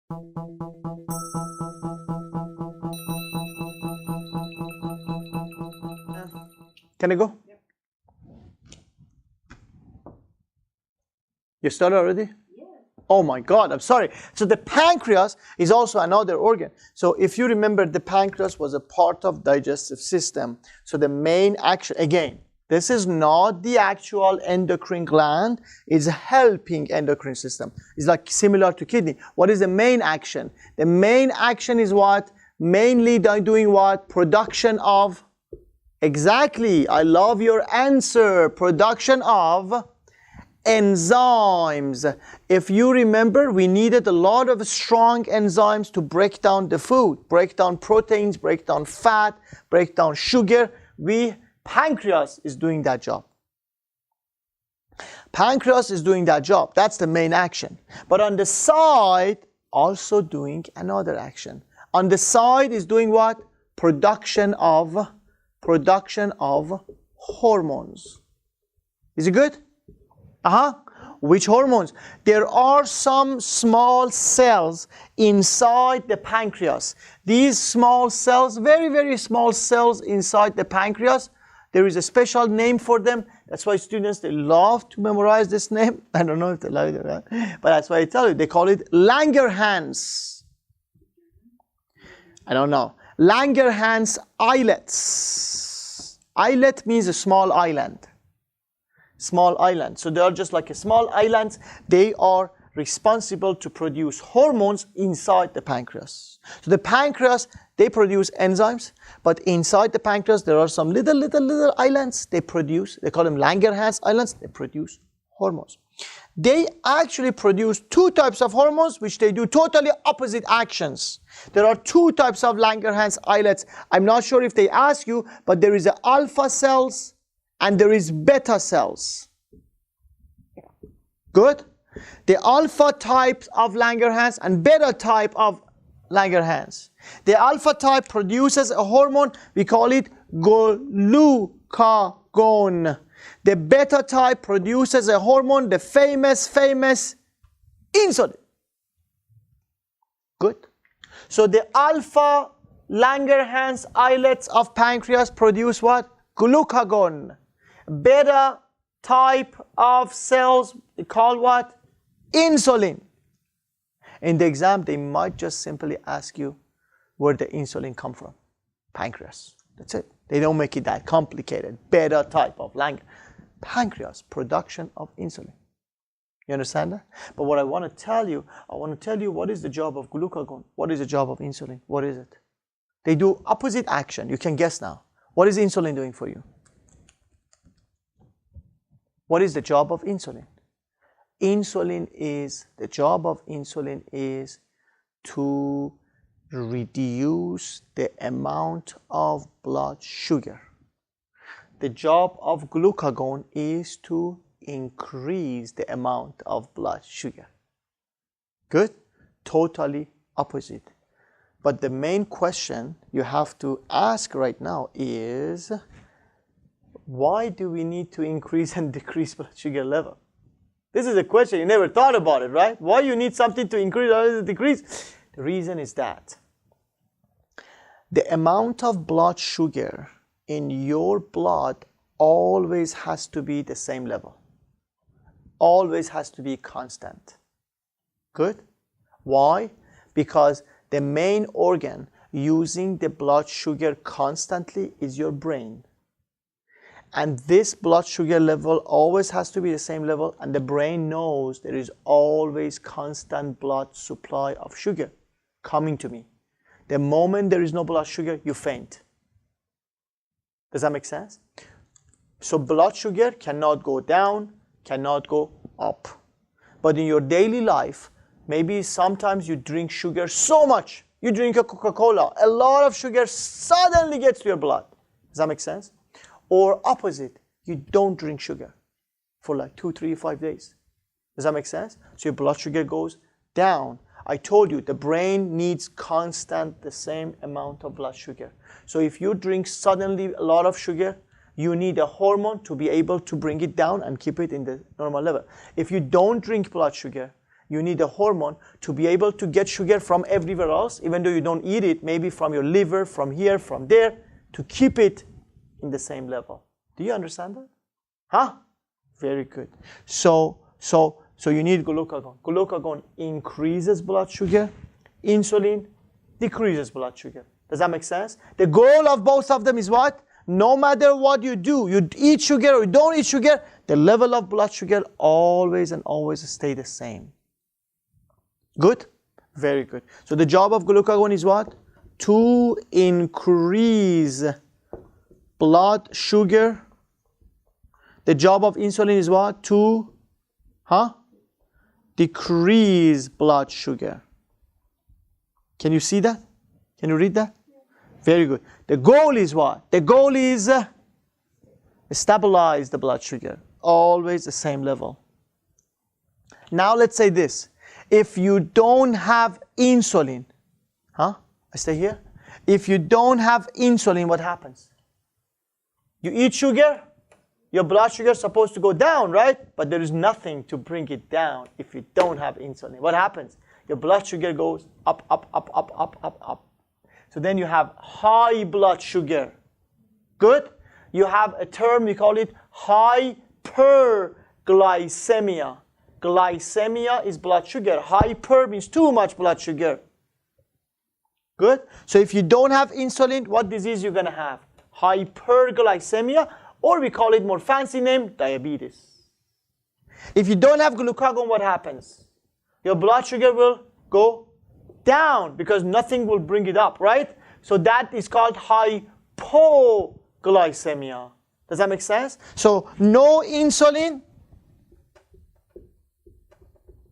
Can I go? Yep. You started already? Yeah. Oh my God, I'm sorry. So the pancreas is also another organ. So if you remember, the pancreas was a part of digestive system. So the main action, again, this is not the actual endocrine gland. It's helping endocrine system. It's like similar to kidney. What is the main action? The main action is what? Mainly doing what? Production of. Exactly. I love your answer. Production of enzymes. If you remember, we needed a lot of strong enzymes to break down the food, break down proteins, break down fat, break down sugar. Pancreas is doing that job. Pancreas is doing that job. That's the main action. But on the side, also doing another action. On the side is doing what? Production of hormones. Is it good? Which hormones? There are some small cells inside the pancreas. These small cells, very, very small cells inside the pancreas, there is a special name for them. That's why students, they love to memorize this name. I don't know if they like it, right? But that's why I tell you, they call it Langerhans. I don't know. Langerhans islets. Islet means a small island. Small island. So they are just like a small islands. They are responsible to produce hormones inside the pancreas. So the pancreas, they produce enzymes, but inside the pancreas there are some little islands they produce. They call them Langerhans islands. They produce hormones. They actually produce two types of hormones which they do totally opposite actions. There are two types of Langerhans islets. I'm not sure if they ask you, but there is a alpha cells and there is beta cells. Good? The alpha type of Langerhans and beta type of Langerhans. The alpha type produces a hormone, we call it glucagon. The beta type produces a hormone, the famous insulin. Good? So the alpha Langerhans islets of pancreas produce what? Glucagon. Beta type of cells, they call what? Insulin. In the exam, they might just simply ask you where the insulin come from. Pancreas. That's it. They don't make it that complicated. Beta type of pancreas, production of insulin. You understand that? But what I want to tell you what is the job of glucagon? What is the job of insulin? What is it? They do opposite action. You can guess now. What is insulin doing for you? What is the job of insulin? The job of insulin is to reduce the amount of blood sugar. The job of glucagon is to increase the amount of blood sugar. Good? Totally opposite. But the main question you have to ask right now is, why do we need to increase and decrease blood sugar level? This is a question you never thought about it, right? Why you need something to increase or decrease? The reason is that the amount of blood sugar in your blood always has to be the same level. Always has to be constant. Good? Why? Because the main organ using the blood sugar constantly is your brain. And this blood sugar level always has to be the same level, and the brain knows there is always constant blood supply of sugar coming to me. The moment there is no blood sugar, you faint. Does that make sense? So blood sugar cannot go down, cannot go up. But in your daily life, maybe sometimes you drink sugar so much. You drink a Coca-Cola, a lot of sugar suddenly gets to your blood. Does that make sense? Or opposite, you don't drink sugar for like 2, 3, 5 days. Does that make sense? So your blood sugar goes down. I told you, the brain needs constant the same amount of blood sugar. So if you drink suddenly a lot of sugar, you need a hormone to be able to bring it down and keep it in the normal level. If you don't drink blood sugar, you need a hormone to be able to get sugar from everywhere else, even though you don't eat it, maybe from your liver, from here, from there, to keep it in the same level. Do you understand that? Huh? Very good. So you need glucagon. Glucagon increases blood sugar. Insulin decreases blood sugar. Does that make sense? The goal of both of them is what? No matter what you do, you eat sugar or you don't eat sugar, the level of blood sugar always and always stay the same. Good? Very good. So the job of glucagon is what? To increase blood sugar. The job of insulin is what? To decrease blood sugar. Can you see that? Can you read that? Very good. The goal is what? The goal is stabilize the blood sugar. Always the same level. Now let's say this. If you don't have insulin, I stay here. If you don't have insulin, what happens? You eat sugar, your blood sugar is supposed to go down, right? But there is nothing to bring it down if you don't have insulin. What happens? Your blood sugar goes up, up, up, up, up, up, up. So then you have high blood sugar. Good? You have a term, we call it hyperglycemia. Glycemia is blood sugar. Hyper means too much blood sugar. Good? So if you don't have insulin, what disease you're going to have? Hyperglycemia, or we call it more fancy name, diabetes. If you don't have glucagon, what happens? Your blood sugar will go down because nothing will bring it up, right? So that is called hypoglycemia. Does that make sense? So no insulin.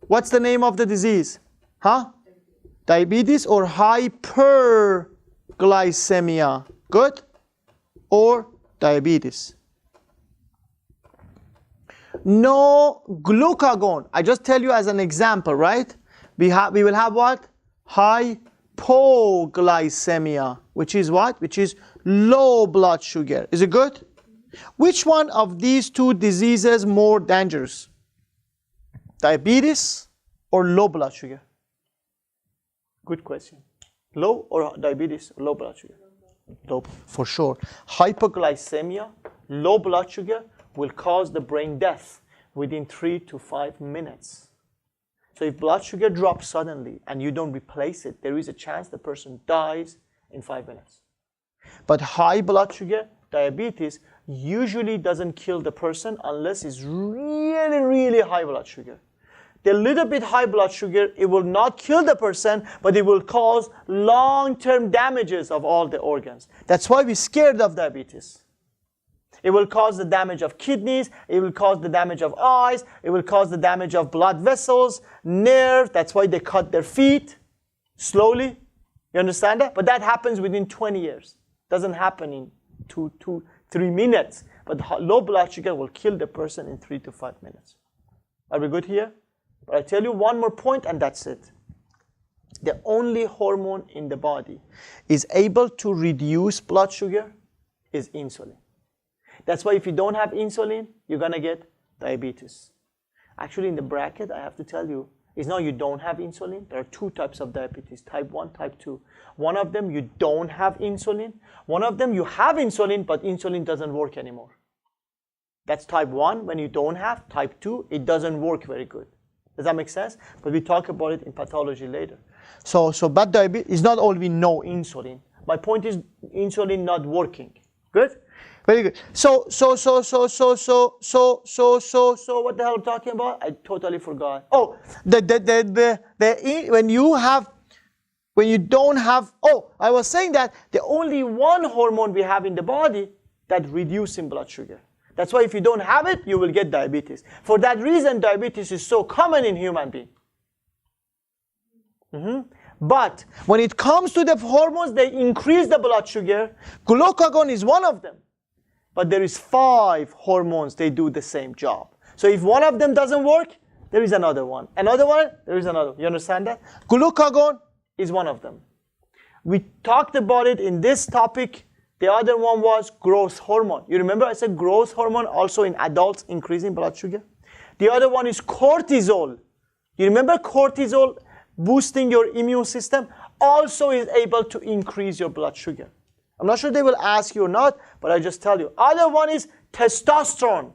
What's the name of the disease? Diabetes or hyperglycemia. Good? Or diabetes. No glucagon. I just tell you as an example, right? We will have what? Hypoglycemia, which is what? Which is low blood sugar. Is it good? Which one of these two diseases more dangerous? Diabetes or low blood sugar? Good question. Low or diabetes or low blood sugar? Low, for sure. Hypoglycemia, low blood sugar, will cause the brain death within 3 to 5 minutes. So if blood sugar drops suddenly and you don't replace it, there is a chance the person dies in 5 minutes. But high blood sugar, diabetes, usually doesn't kill the person unless it's really, really high blood sugar. The little bit high blood sugar, it will not kill the person, but it will cause long-term damages of all the organs. That's why we're scared of diabetes. It will cause the damage of kidneys, it will cause the damage of eyes, it will cause the damage of blood vessels, nerve. That's why they cut their feet slowly. You understand that? But that happens within 20 years. Doesn't happen in 2-3 minutes. But low blood sugar will kill the person in 3 to 5 minutes. Are we good here? But I tell you one more point and that's it. The only hormone in the body is able to reduce blood sugar is insulin. That's why if you don't have insulin, you're going to get diabetes. Actually, in the bracket, I have to tell you, is now you don't have insulin. There are 2 types of diabetes, type 1, type 2. One of them, you don't have insulin. One of them, you have insulin, but insulin doesn't work anymore. That's type 1 when you don't have. Type 2, it doesn't work very good. Does that make sense? But we talk about it in pathology later. So bad diabetes is not only no insulin. My point is insulin not working. Good? Very good. So what the hell am I talking about? I totally forgot. Oh, when you don't have, I was saying that the only one hormone we have in the body that reduces blood sugar. That's why if you don't have it, you will get diabetes. For that reason, diabetes is so common in human beings. But when it comes to the hormones, they increase the blood sugar. Glucagon is one of them. But there is 5 hormones, they do the same job. So if one of them doesn't work, there is another one. Another one, there is another. You understand that? Glucagon is one of them. We talked about it in this topic. The other one was growth hormone. You remember I said growth hormone also in adults increasing blood sugar? The other one is cortisol. You remember cortisol boosting your immune system also is able to increase your blood sugar. I'm not sure they will ask you or not, but I just tell you. Other one is testosterone.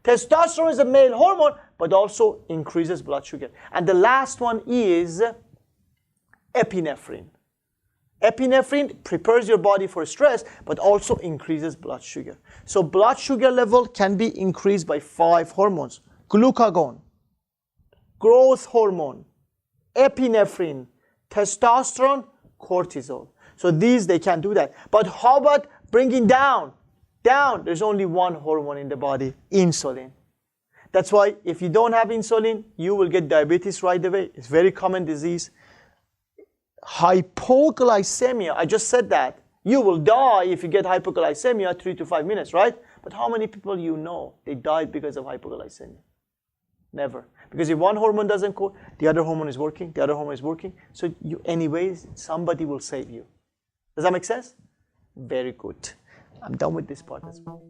Testosterone is a male hormone, but also increases blood sugar. And the last one is epinephrine. Epinephrine prepares your body for stress, but also increases blood sugar. So blood sugar level can be increased by 5 hormones. Glucagon, growth hormone, epinephrine, testosterone, cortisol. So these, they can do that. But how about bringing down? There's only one hormone in the body, insulin. That's why if you don't have insulin, you will get diabetes right away. It's a very common disease. Hypoglycemia, I just said that. You will die if you get hypoglycemia 3 to 5 minutes, right? But how many people you know, they died because of hypoglycemia? Never. Because if one hormone doesn't go, the other hormone is working, the other hormone is working. So you, anyways, somebody will save you. Does that make sense? Very good. I'm done with this part as well.